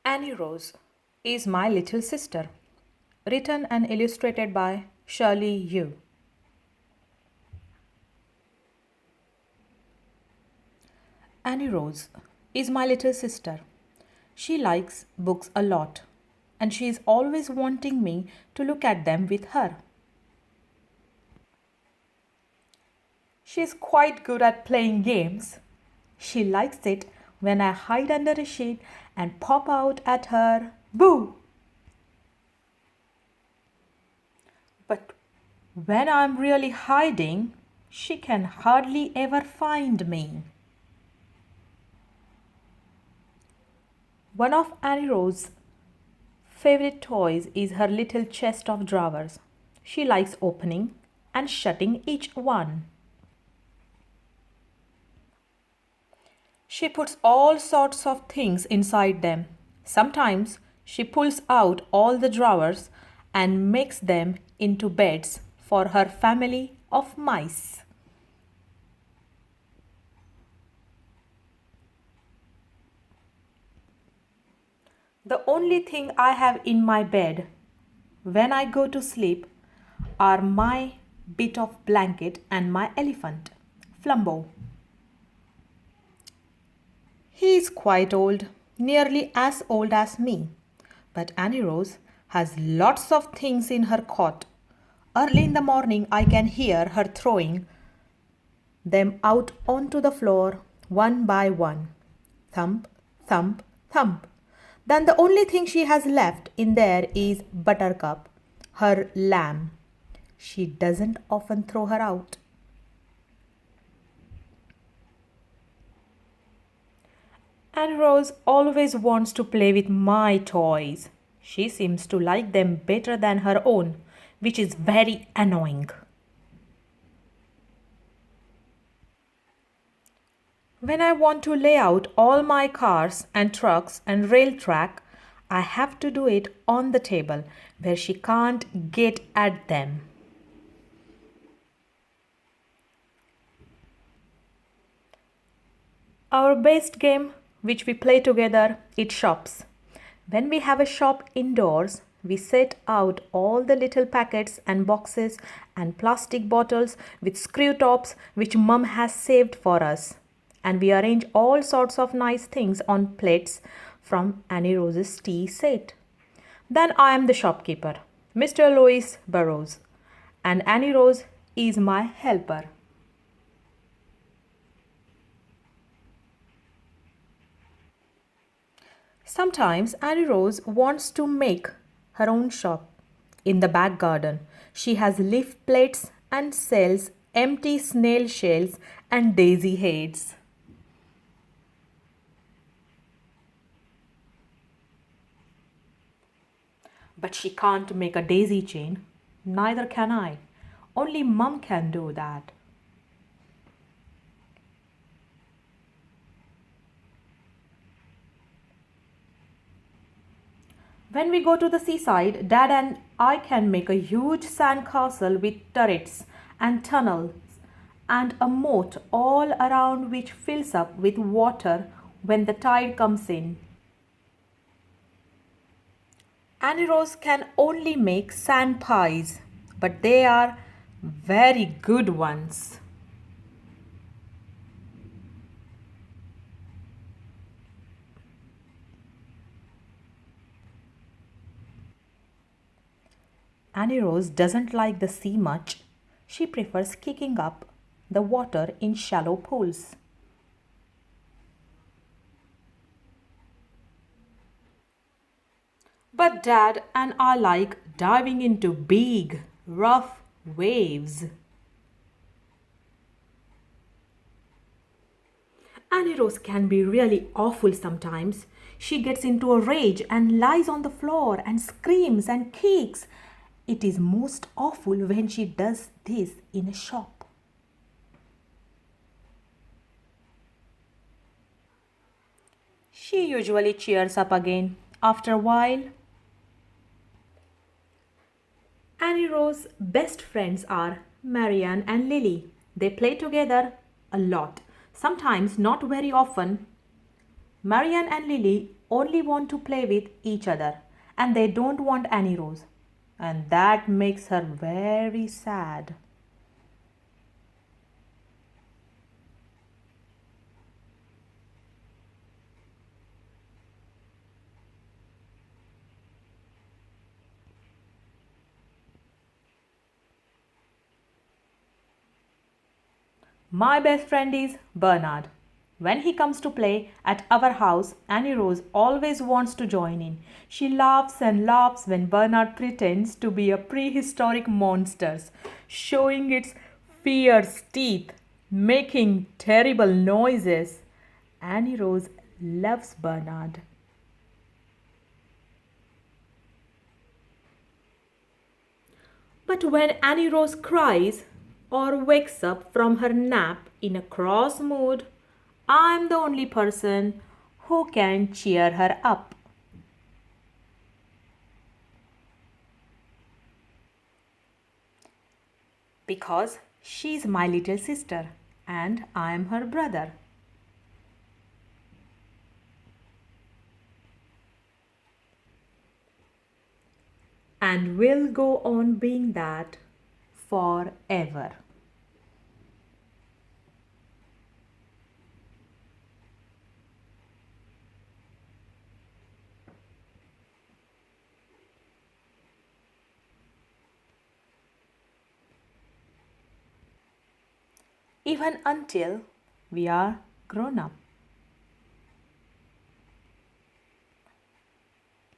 Annie Rose is my little sister. Written and illustrated by Shirley Hughes. Annie Rose is my little sister. She likes books a lot and she is always wanting me to look at them with her. She is quite good at playing games. She likes it when I hide under a sheet and pop out at her, boo! But when I'm really hiding, she can hardly ever find me. One of Annie Rose's favorite toys is her little chest of drawers. She likes opening and shutting each one. She puts all sorts of things inside them. Sometimes she pulls out all the drawers and makes them into beds for her family of mice. The only thing I have in my bed when I go to sleep are my bit of blanket and my elephant, Flumbo. He is quite old, nearly as old as me. But Annie Rose has lots of things in her cot. Early in the morning, I can hear her throwing them out onto the floor one by one. Thump, thump, thump. Then the only thing she has left in there is Buttercup, her lamb. She doesn't often throw her out. And Rose always wants to play with my toys. She seems to like them better than her own, which is very annoying. When I want to lay out all my cars and trucks and rail track, I have to do it on the table where she can't get at them. Our best game, which we play together, is shops. When we have a shop indoors, we set out all the little packets and boxes and plastic bottles with screw tops which Mum has saved for us. And we arrange all sorts of nice things on plates from Annie Rose's tea set. Then I am the shopkeeper, Mr. Louis Burrows, and Annie Rose is my helper. Sometimes Annie Rose wants to make her own shop. In the back garden, she has leaf plates and sells empty snail shells and daisy heads. But she can't make a daisy chain. Neither can I. Only Mum can do that. When we go to the seaside, Dad and I can make a huge sand castle with turrets and tunnels and a moat all around which fills up with water when the tide comes in. Annie Rose can only make sand pies, but they are very good ones. Annie Rose doesn't like the sea much. She prefers kicking up the water in shallow pools. But Dad and I like diving into big, rough waves. Annie Rose can be really awful sometimes. She gets into a rage and lies on the floor and screams and kicks. It is most awful when she does this in a shop. She usually cheers up again after a while. Annie Rose's best friends are Marianne and Lily. They play together a lot, sometimes not very often. Marianne and Lily only want to play with each other and they don't want Annie Rose. And that makes her very sad. My best friend is Bernard. When he comes to play at our house, Annie Rose always wants to join in. She laughs and laughs when Bernard pretends to be a prehistoric monster, showing its fierce teeth, making terrible noises. Annie Rose loves Bernard. But when Annie Rose cries or wakes up from her nap in a cross mood, I'm the only person who can cheer her up. Because she's my little sister and I'm her brother. And will go on being that forever. Even until we are grown up.